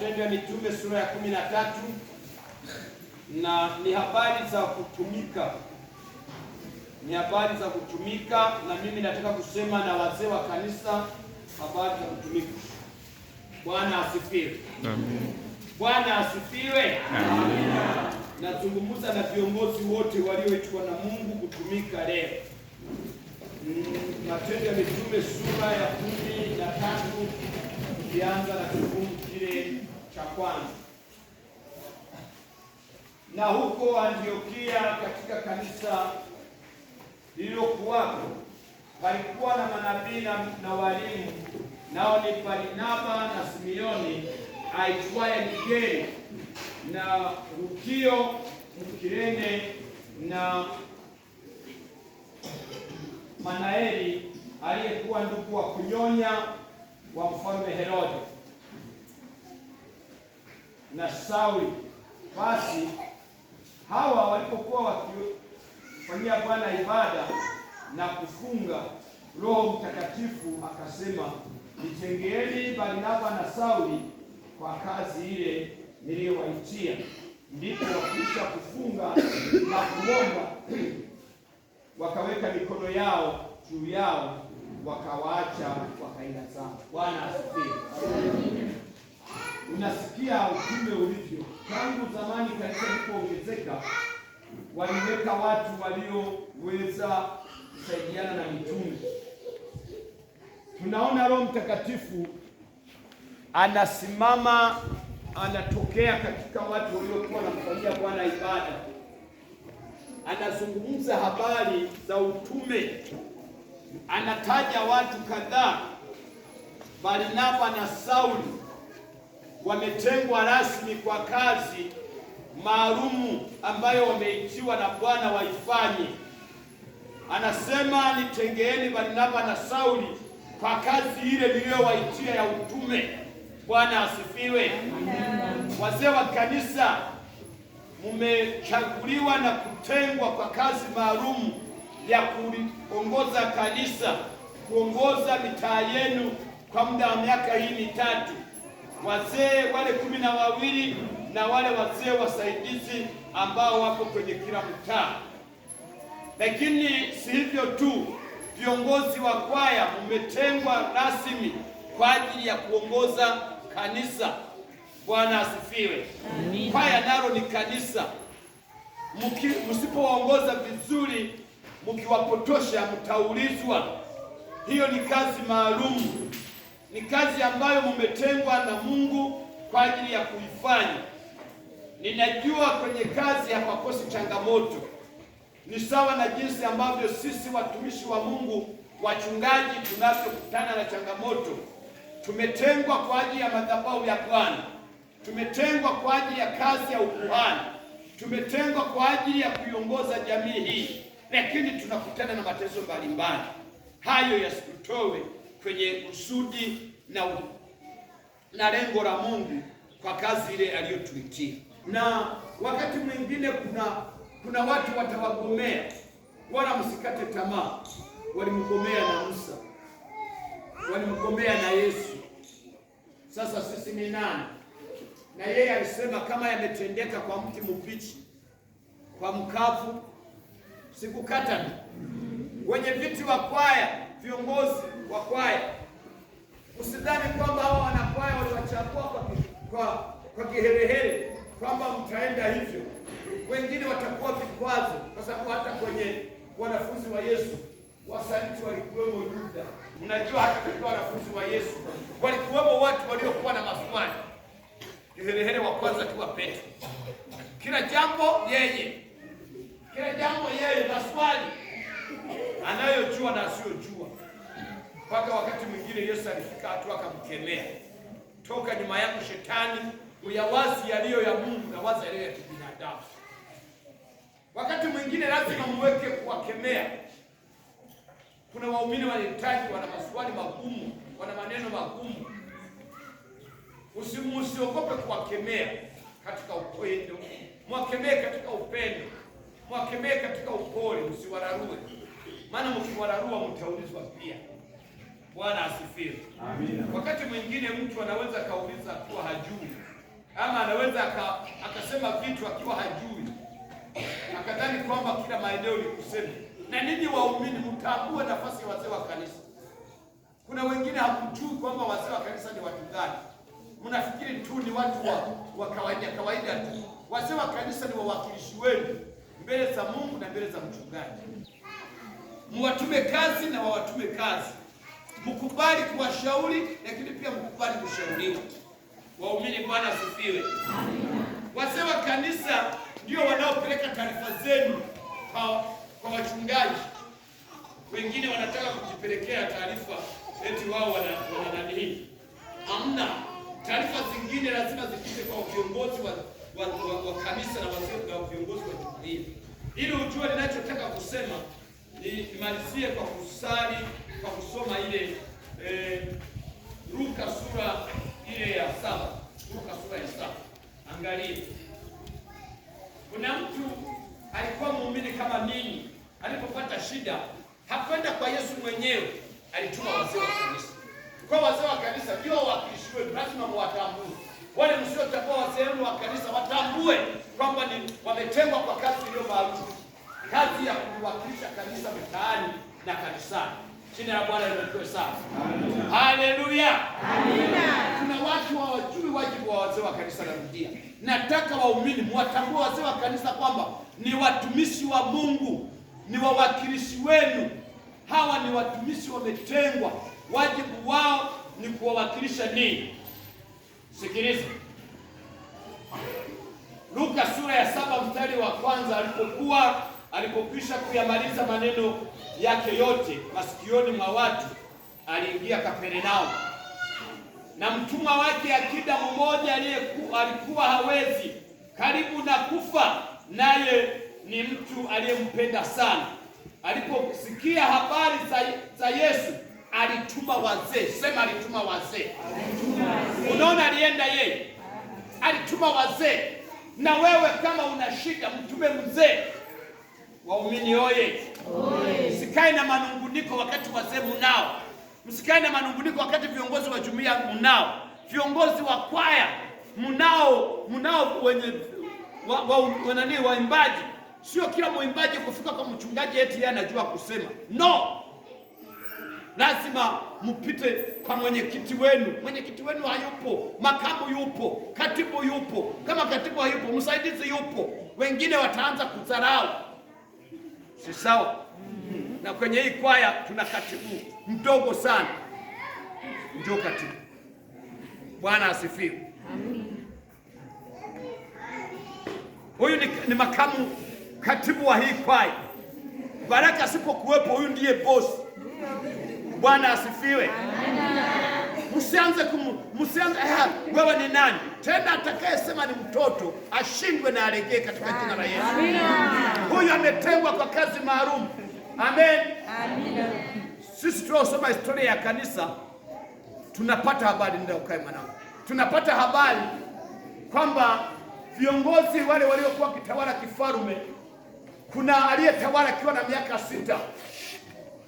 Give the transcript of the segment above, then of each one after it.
Matendo ya Mitume sura ya 13, na ni habari za kutumika. Ni habari za kutumika, na mimi nataka kusema na wazee wa kanisa habari za kutumika. Bwana asifiwe. Amen. Bwana asifiwe. Amen. Nazungumza na viongozi wote walioitwa na Mungu kutumika leo. Matendo ya Mitume sura ya 13, tukianza na kifungu kile cha kwanza. Na huko Antiokia katika kanisa lililokuwapo palikuwa na manabii na walimu, nao ni Barnaba na Simeoni aitwaye Nigeri, na Lukio Mkirene, na Manaeli aliyekuwa ndugu wa kunyonya wa mfalme Herode, na Sauli. Basi hawa walipokuwa wakifanyia Bwana ibada na kufunga, Roho Mtakatifu akasema, nitengeeni Barnaba na Sauli kwa kazi ile niliyowaitia. Ndipo wakisha kufunga na kuomba, wakaweka mikono yao juu yao, wakawaacha wakaenda zao. Bwana asifiwe. Unasikia utume ulivyo. Tangu zamani kanisa lilipoongezeka, waliweka watu walioweza kusaidiana na mitume. Tunaona Roho Mtakatifu anasimama, anatokea katika watu waliokuwa wanamfanyia Bwana ibada. Anazungumza habari za utume, anataja watu kadhaa. Barnaba na Sauli wametengwa rasmi kwa kazi maalumu ambayo wameitiwa na Bwana waifanye. Anasema, nitengeeni Barnaba na Sauli kwa kazi ile niliyowaitia ya utume. Bwana asifiwe. Wazee wa kanisa, mumechaguliwa na kutengwa kwa kazi maalum ya kuongoza kanisa, kuongoza mitaa yenu kwa muda wa miaka hii mitatu. Wazee wale 12 na wale wazee wasaidizi ambao wapo kwenye kila mtaa. Lakini si hivyo tu, viongozi wa kwaya mmetengwa rasmi kwa ajili ya kuongoza kanisa. Bwana asifiwe. Kwaya nalo ni kanisa. Msipowaongoza vizuri, mkiwapotosha, mtaulizwa. Hiyo ni kazi maalum, ni kazi ambayo mmetengwa na Mungu kwa ajili ya kuifanya. Ninajua kwenye kazi hapakosi changamoto. Ni sawa na jinsi ambavyo sisi watumishi wa Mungu, wachungaji, tunavyokutana na changamoto. Tumetengwa kwa ajili ya madhabahu ya Bwana, tumetengwa kwa ajili ya kazi ya ukuhani, tumetengwa kwa ajili ya kuiongoza jamii hii, lakini tunakutana na mateso mbalimbali. Hayo yasitutoe kwenye kusudi na lengo la Mungu kwa kazi ile aliyotuitia. Na wakati mwingine kuna watu watawagomea, wala msikate tamaa. Walimgomea na Musa, walimgomea na Yesu. Sasa sisi ni nani? Na yeye alisema, kama yametendeka kwa mti mbichi, kwa mkavu sikukata. Wenye viti wa kwaya, viongozi wa kwaya, usidhani kwamba hao wanakwaya waliwachagua kwa kiherehere kwamba mtaenda hivyo. Wengine watakuwa vikwazo, kwa sababu hata kwenye wanafunzi wa Yesu wasaliti walikuwemo Yuda. Mnajua hata kwa wanafunzi wa Yesu walikuwemo watu waliokuwa na maswali. Kiherehere wa kwanza kiwa Petro, kila jambo yeye, maswali anayojua na asiyojua. Mpaka wakati mwingine Yesu alifika hatua akamkemea, toka nyuma yangu Shetani, uyawazi yaliyo ya Mungu na wazi yaliyo ya kibinadamu. Wakati mwingine lazima muweke kuwakemea. Kuna waumini wanahitaji, wana maswali magumu, wana maneno magumu. Usiogope kuwakemea katika upendo. Mwakemee katika upendo, mwakemee katika upole, msiwararue. Maana mkiwararua mtaulizwa pia. Bwana asifiwe. Amina. Wakati mwingine mtu anaweza kauliza kuwa hajui, ama anaweza akasema vitu akiwa hajui, akadhani kwamba kila maeneo ni kusema. Na ninyi waumini mtambue nafasi ya wazee wa kanisa. Kuna wengine hamjui kwamba wazee wa kanisa ni watu gani. Mnafikiri tu ni watu wa kawaida tu. Wazee wa kanisa ni wawakilishi wenu mbele za Mungu na mbele za mchungaji. Muwatume kazi na wawatume kazi. Mkubali kuwashauri, lakini pia mkubali kushauriwa. Waumini, Bwana asifiwe. Wazee wa kanisa ndio wanaopeleka taarifa zenu kwa wachungaji. Wengine wanataka kujipelekea taarifa eti wao wana nani. Hamna. Taarifa zingine lazima zipite kwa viongozi wa kanisa na wazee wa viongozi wa jumuiya. Ili ujue ninachotaka kusema, nimalizie kwa kusali, kwa kusoma ile Luka sura ile ya 7. Luka sura ya 7. Angalia. Kuna mtu alikuwa muumini kama mimi, alipopata shida hakwenda kwa Yesu mwenyewe, alituma wazee wa kanisa. Kwa wazee wa kanisa ndio wawakilishi wetu, lazima mwatambue. Wale msiotambua wazee wa kanisa watambue kwamba ni wametengwa kwa kazi iliyo maalum, kazi ya kuwakilisha kanisa mitaani na kanisani. Jina la Bwana libarikiwe sana. Haleluya. Amina. Kuna watu hawajui wajibu wa wazee wa kanisa la rudia. Nataka waumini mwatambue wazee wa kanisa kwamba ni watumishi wa Mungu, ni wawakilishi wenu. Hawa ni watumishi wametengwa. Wajibu wao ni kuwawakilisha nini? Sikiliza. Luka sura ya 7 mstari wa 1, alipokwisha kuyamaliza maneno yake yote masikioni mwa watu, aliingia Kapernaum. Na mtumwa wake akida mmoja alikuwa hawezi, karibu na kufa, naye ni mtu aliyempenda sana. Aliposikia habari za Yesu, alituma wazee. Sema alituma wazee. Unaona, alienda yeye, alituma wazee. Na wewe kama una shida, mtume mzee. Waumini oye! Msikae na manunguniko wakati wazee munao. Msikae na manunguniko wakati viongozi wa jumuiya munao. Viongozi wa kwaya munao wenye waimbaji. Sio kila mwimbaji kufika kwa mchungaji eti yeye anajua kusema. No! Lazima mpite kwa mwenyekiti wenu. Mwenyekiti wenu hayupo, makamu yupo, katibu yupo. Kama katibu hayupo, msaidizi yupo. Wengine wataanza kudharau. Si sawa? Na kwenye hii kwaya tuna katibu mdogo sana, ndio katibu. Bwana asifiwe. Huyu ni makamu katibu wa hii kwaya. Baraka asipokuwepo, huyu ndiye boss. Bwana asifiwe. Msianze wewe ni nani? Tena atakayesema ni mtoto ashindwe na alegee katika jina la Yesu. Huyu ametengwa kwa kazi maalum. Amen. Amina. Sisi tunaosoma historia ya kanisa tunapata habari, ndio ukae mwanangu. Tunapata habari kwamba viongozi wale waliokuwa kitawala kifalme, kuna aliyetawala akiwa na miaka 6.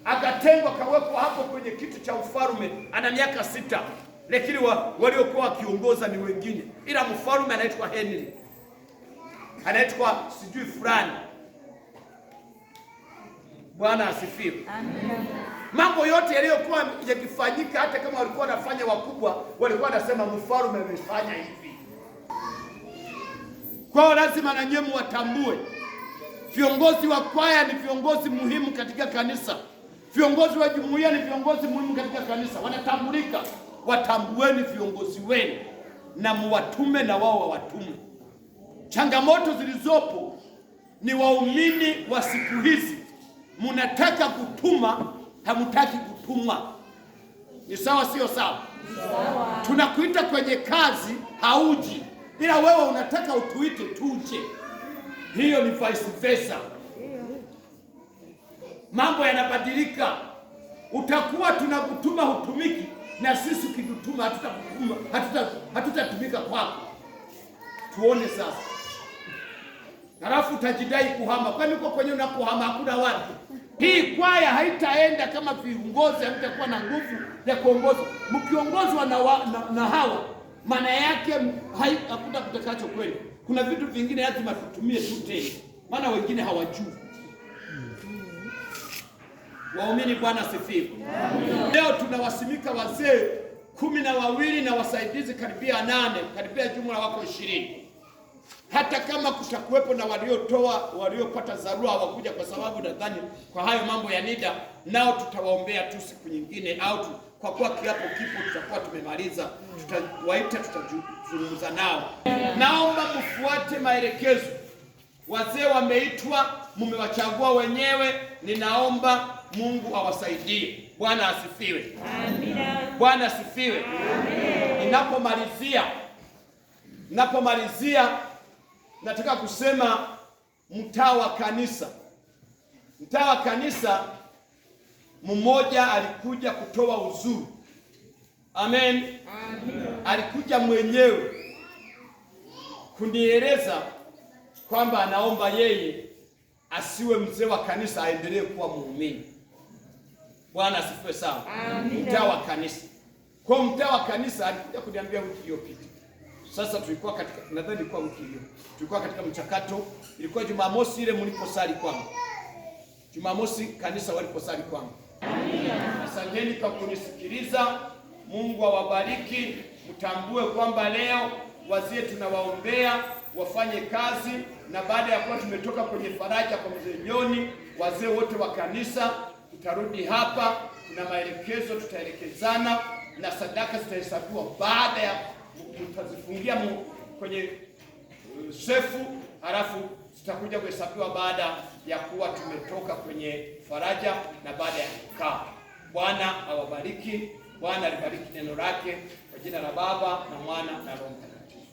Akatengwa kawekwa hapo kwenye kiti cha ufalme, ana miaka 6. Lakini waliokuwa wakiongoza ni wengine. Ila mfalme anaitwa Henry. Anaitwa sijui fulani. Bwana asifiwe. Amen. Mambo yote yaliyokuwa yakifanyika, hata kama walikuwa wanafanya wakubwa, walikuwa wanasema mfalme amefanya hivi. Kwa lazima na nyinyi watambue viongozi wa kwaya ni viongozi muhimu katika kanisa. Viongozi wa jumuiya ni viongozi muhimu katika kanisa. Wanatambulika. Watambueni viongozi wenu na muwatume na wao wawatume. Changamoto zilizopo ni waumini wa siku hizi, mnataka kutuma, hamtaki kutumwa. Ni sawa sio sawa? Sawa. Tunakuita kwenye kazi hauji, ila wewe unataka utuite tuje. Hiyo ni vice versa. Mambo yanabadilika. Utakuwa tunakutuma hutumiki, na sisi ukitutuma hatutatumika kwako. Tuone sasa. Halafu utajidai kuhama. Kwani uko kwenye unakuhama hakuna watu. Hii kwaya haitaenda kama viongozi hamtakuwa na nguvu ya kuongoza. Mkiongozwa na hawa maana yake hakuna kutakacho kweli. Kuna vitu vingine lazima tutumie tu tena, maana wengine hawajui. Waumini, Bwana asifiwe. Leo tunawasimika wazee 12 na wasaidizi karibia 8, karibia jumla wako 20. Hata kama kutakuwepo na waliopata dharura hawakuja, kwa sababu nadhani kwa hayo mambo ya NIDA, nao tutawaombea tu siku nyingine, au kwa kuwa kiapo kipo tutakuwa tumemaliza, tutawaita, tutazungumza nao. Naomba mfuate maelekezo. Wazee wameitwa, mmewachagua wenyewe, ninaomba Mungu awasaidie. Bwana asifiwe. Amina. Bwana asifiwe. Amen. Ninapomalizia nataka kusema mtaa wa kanisa. Mtaa wa kanisa, mmoja alikuja kutoa uzuru. Amen. Amen. Alikuja mwenyewe kunieleza kwamba anaomba yeye asiwe mzee wa kanisa, aendelee kuwa muumini. Bwana asifiwe sana. Mtaa wa kanisa. Kwa mtaa wa kanisa alikuja kuniambia wiki iliyopita. Sasa tulikuwa katika, nadhani ilikuwa wiki hiyo, tulikuwa katika mchakato. Ilikuwa Jumamosi ile mliposali kwangu. Jumamosi kanisa waliposali kwangu. Asanteni kwa kunisikiliza. Mungu awabariki. Mtambue kwamba leo wazee tunawaombea wafanye kazi, na baada ya kuwa tumetoka kwenye faraja kwa mzee Joni, wazee wote wa kanisa tutarudi hapa. Kuna maelekezo tutaelekezana, na sadaka zitahesabiwa baada ya tutazifungia kwenye sefu, halafu zitakuja kuhesabiwa baada ya kuwa tumetoka kwenye faraja na baada ya kukaa. Bwana awabariki. Bwana alibariki neno lake kwa jina la Baba na Mwana na Roho Mtakatifu.